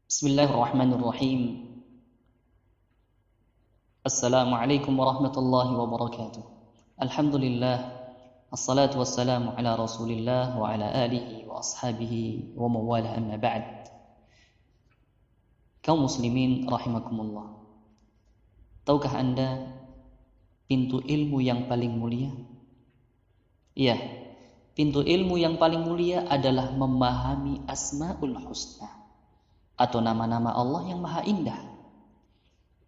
Bismillahirrahmanirrahim. Assalamualaikum warahmatullahi wabarakatuh. Alhamdulillah. Assalatu wassalamu ala rasulillah wa ala alihi wa ashabihi wa mawala amma ba'd. Kaum muslimin rahimakumullah. Tahukah Anda pintu ilmu yang paling mulia? Iya, pintu ilmu yang paling mulia adalah memahami Asmaul Husna atau nama-nama Allah yang maha indah.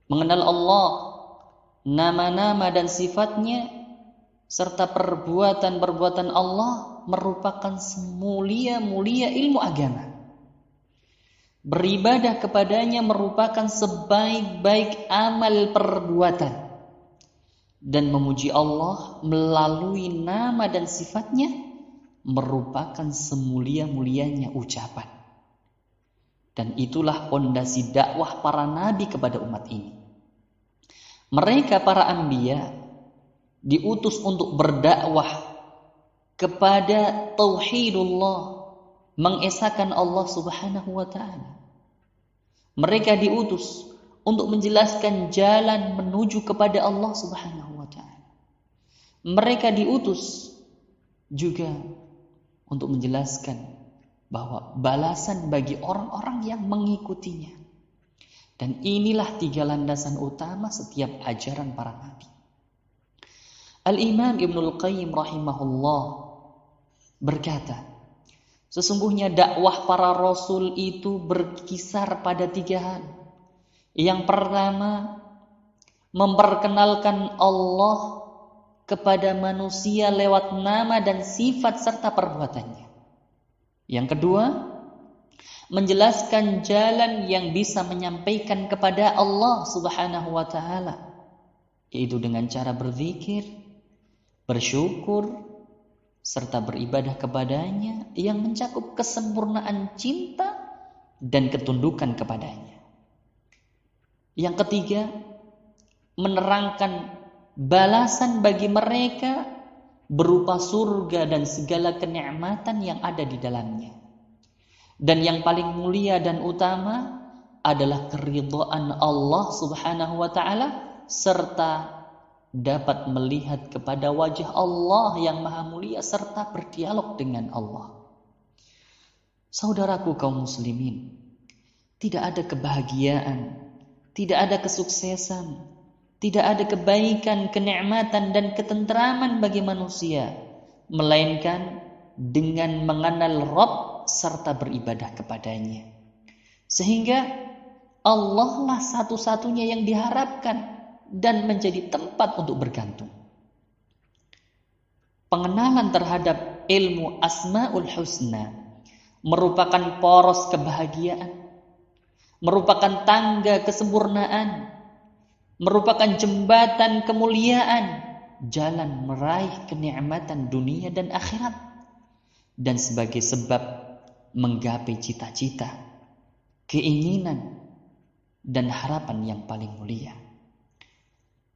Mengenal Allah, nama-nama dan sifatnya serta perbuatan-perbuatan Allah merupakan semulia-mulia ilmu agama. Beribadah kepadanya merupakan sebaik-baik amal perbuatan. Dan memuji Allah melalui nama dan sifatnya merupakan semulia-mulianya ucapan. Dan itulah pondasi dakwah para nabi kepada umat ini. Mereka para anbiya diutus untuk berdakwah kepada tauhidullah, mengesahkan Allah Subhanahu wa taala. Mereka diutus untuk menjelaskan jalan menuju kepada Allah Subhanahu wa taala. Mereka diutus juga untuk menjelaskan bahwa balasan bagi orang-orang yang mengikutinya. Dan inilah tiga landasan utama setiap ajaran para nabi. Al-Imam Ibnul Qayyim rahimahullah berkata, sesungguhnya dakwah para rasul itu berkisar pada tiga hal. Yang pertama, memperkenalkan Allah kepada manusia lewat nama dan sifat serta perbuatannya. Yang kedua, menjelaskan jalan yang bisa menyampaikan kepada Allah Subhanahu wa taala, yaitu dengan cara berzikir, bersyukur, serta beribadah kepadanya yang mencakup kesempurnaan cinta dan ketundukan kepadanya. Yang ketiga, menerangkan balasan bagi mereka berupa surga dan segala kenikmatan yang ada di dalamnya. Dan yang paling mulia dan utama adalah keridhaan Allah Subhanahu wa taala serta dapat melihat kepada wajah Allah yang maha mulia serta berdialog dengan Allah. Saudaraku kaum muslimin, tidak ada kebahagiaan, tidak ada kesuksesan, tidak ada kebaikan, kenikmatan dan ketenteraman bagi manusia melainkan dengan mengenal Rabb serta beribadah kepadanya. Sehingga Allah lah satu-satunya yang diharapkan dan menjadi tempat untuk bergantung. Pengenalan terhadap ilmu Asmaul Husna merupakan poros kebahagiaan, merupakan tangga kesempurnaan, merupakan jembatan kemuliaan, jalan meraih kenikmatan dunia dan akhirat, dan sebagai sebab menggapai cita-cita, keinginan, dan harapan yang paling mulia.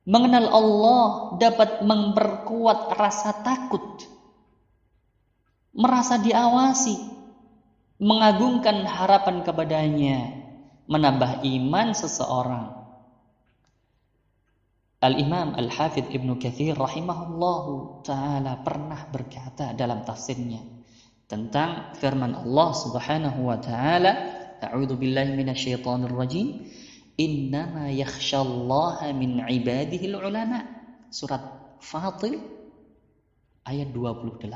Mengenal Allah dapat memperkuat rasa takut, merasa diawasi, mengagungkan harapan kepadanya, menambah iman seseorang. Al-Imam Al-Hafidh Ibnu Katsir rahimahullahu ta'ala pernah berkata dalam tafsirnya tentang firman Allah Subhanahu wa ta'ala, a'udzu billahi minasyaitonir rajim, innama yakhsyallaha min ibadihil ulama. Surat Fatir ayat 28.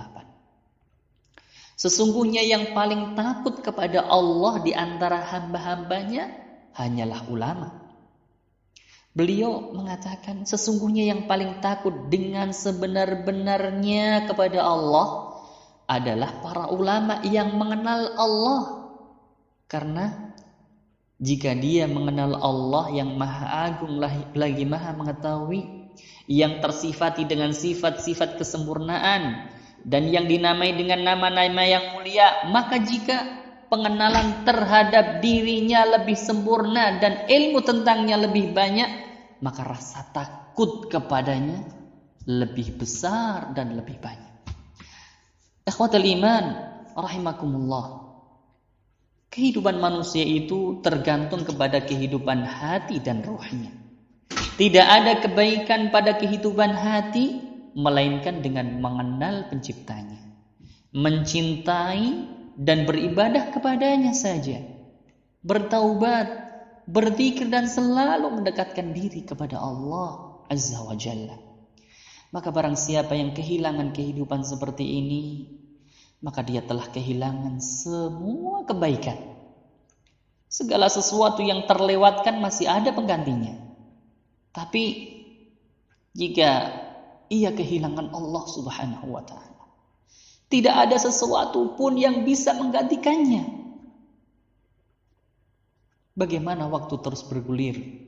Sesungguhnya yang paling takut kepada Allah di antara hamba-hambanya hanyalah ulama. Beliau mengatakan sesungguhnya yang paling takut dengan sebenar-benarnya kepada Allah adalah para ulama yang mengenal Allah. Karena jika dia mengenal Allah yang maha agung lagi maha mengetahui, yang tersifati dengan sifat-sifat kesempurnaan dan yang dinamai dengan nama-nama yang mulia, maka jika pengenalan terhadap dirinya lebih sempurna dan ilmu tentangnya lebih banyak, maka rasa takut kepadanya lebih besar dan lebih banyak. Ikhwatul iman rahimakumullah. Kehidupan manusia itu tergantung kepada kehidupan hati dan rohnya. Tidak ada kebaikan pada kehidupan hati melainkan dengan mengenal penciptanya, mencintai dan beribadah kepadanya saja, bertaubat, berzikir dan selalu mendekatkan diri kepada Allah Azza wa Jalla. Maka barang siapa yang kehilangan kehidupan seperti ini, maka dia telah kehilangan semua kebaikan. Segala sesuatu yang terlewatkan masih ada penggantinya. Tapi jika ia kehilangan Allah Subhanahu wa ta'ala, tidak ada sesuatu pun yang bisa menggantikannya. Bagaimana waktu terus bergulir,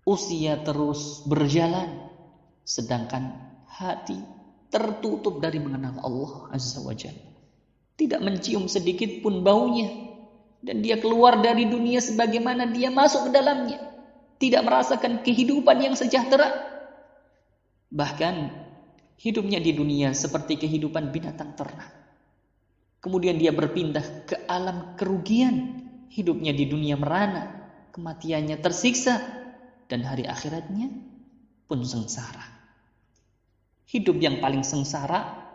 usia terus berjalan, sedangkan hati tertutup dari mengenal Allah Azza wa Jalla. Tidak mencium sedikit pun baunya, dan dia keluar dari dunia sebagaimana dia masuk ke dalamnya, tidak merasakan kehidupan yang sejahtera. Bahkan hidupnya di dunia seperti kehidupan binatang ternak. Kemudian dia berpindah ke alam kerugian, hidupnya di dunia merana, kematiannya tersiksa, dan hari akhiratnya pun sengsara. Hidup yang paling sengsara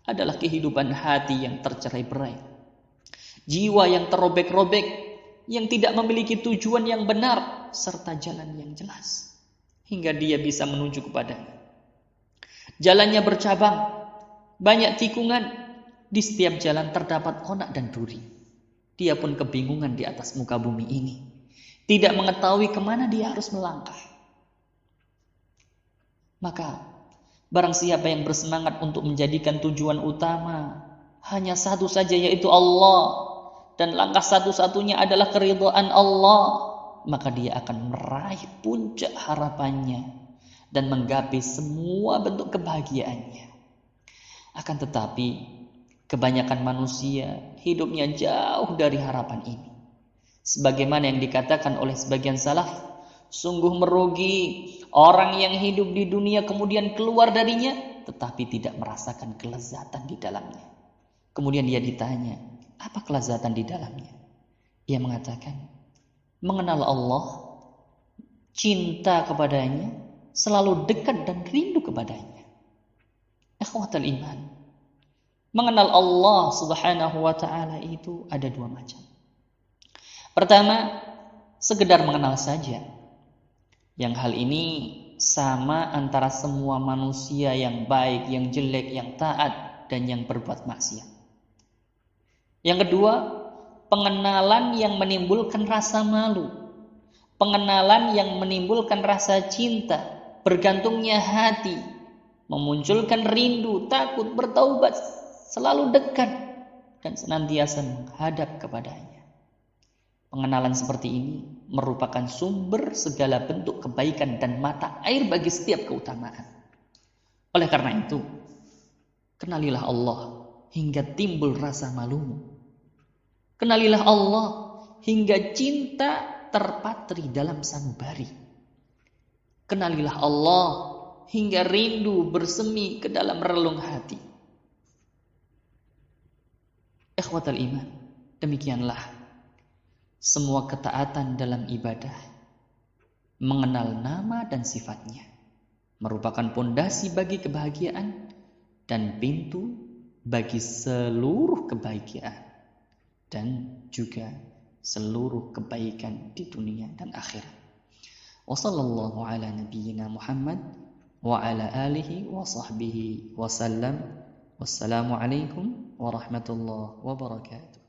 adalah kehidupan hati yang tercerai-berai, jiwa yang terobek-robek, yang tidak memiliki tujuan yang benar serta jalan yang jelas hingga dia bisa menuju kepadanya. Jalannya bercabang, banyak tikungan, di setiap jalan terdapat onak dan duri. Dia pun kebingungan di atas muka bumi ini, tidak mengetahui kemana dia harus melangkah. Maka barang siapa yang bersemangat untuk menjadikan tujuan utama hanya satu saja, yaitu Allah, dan langkah satu-satunya adalah keridhaan Allah, maka dia akan meraih puncak harapannya dan menggapai semua bentuk kebahagiaannya. Akan tetapi kebanyakan manusia hidupnya jauh dari harapan ini. Sebagaimana yang dikatakan oleh sebagian salaf, sungguh merugi orang yang hidup di dunia kemudian keluar darinya tetapi tidak merasakan kelezatan di dalamnya. Kemudian dia ditanya, apa kelezatan di dalamnya? Ia mengatakan, mengenal Allah, cinta kepadanya, selalu dekat dan rindu kepadanya. Ikhwatal iman, mengenal Allah Subhanahu wa ta'ala itu ada dua macam. Pertama, sekedar mengenal saja. Yang hal ini sama antara semua manusia yang baik, yang jelek, yang taat, dan yang berbuat maksiat. Yang kedua, pengenalan yang menimbulkan rasa malu, pengenalan yang menimbulkan rasa cinta, bergantungnya hati, memunculkan rindu, takut, bertaubat, selalu dekat, dan senantiasa menghadap kepadanya. Pengenalan seperti ini merupakan sumber segala bentuk kebaikan dan mata air bagi setiap keutamaan. Oleh karena itu, kenalilah Allah hingga timbul rasa malumu. Kenalilah Allah hingga cinta terpatri dalam sanubari. Kenalilah Allah hingga rindu bersemi ke dalam relung hati. Ikhwatal iman, demikianlah semua ketaatan dalam ibadah, mengenal nama dan sifatnya, merupakan pondasi bagi kebahagiaan dan pintu bagi seluruh kebahagiaan dan juga seluruh kebaikan di dunia dan akhirat. Wassallallahu ala nabiyyina Muhammad wa ala alihi wa sahbihi wasallam. Wassalamualaikum warahmatullahi wabarakatuh.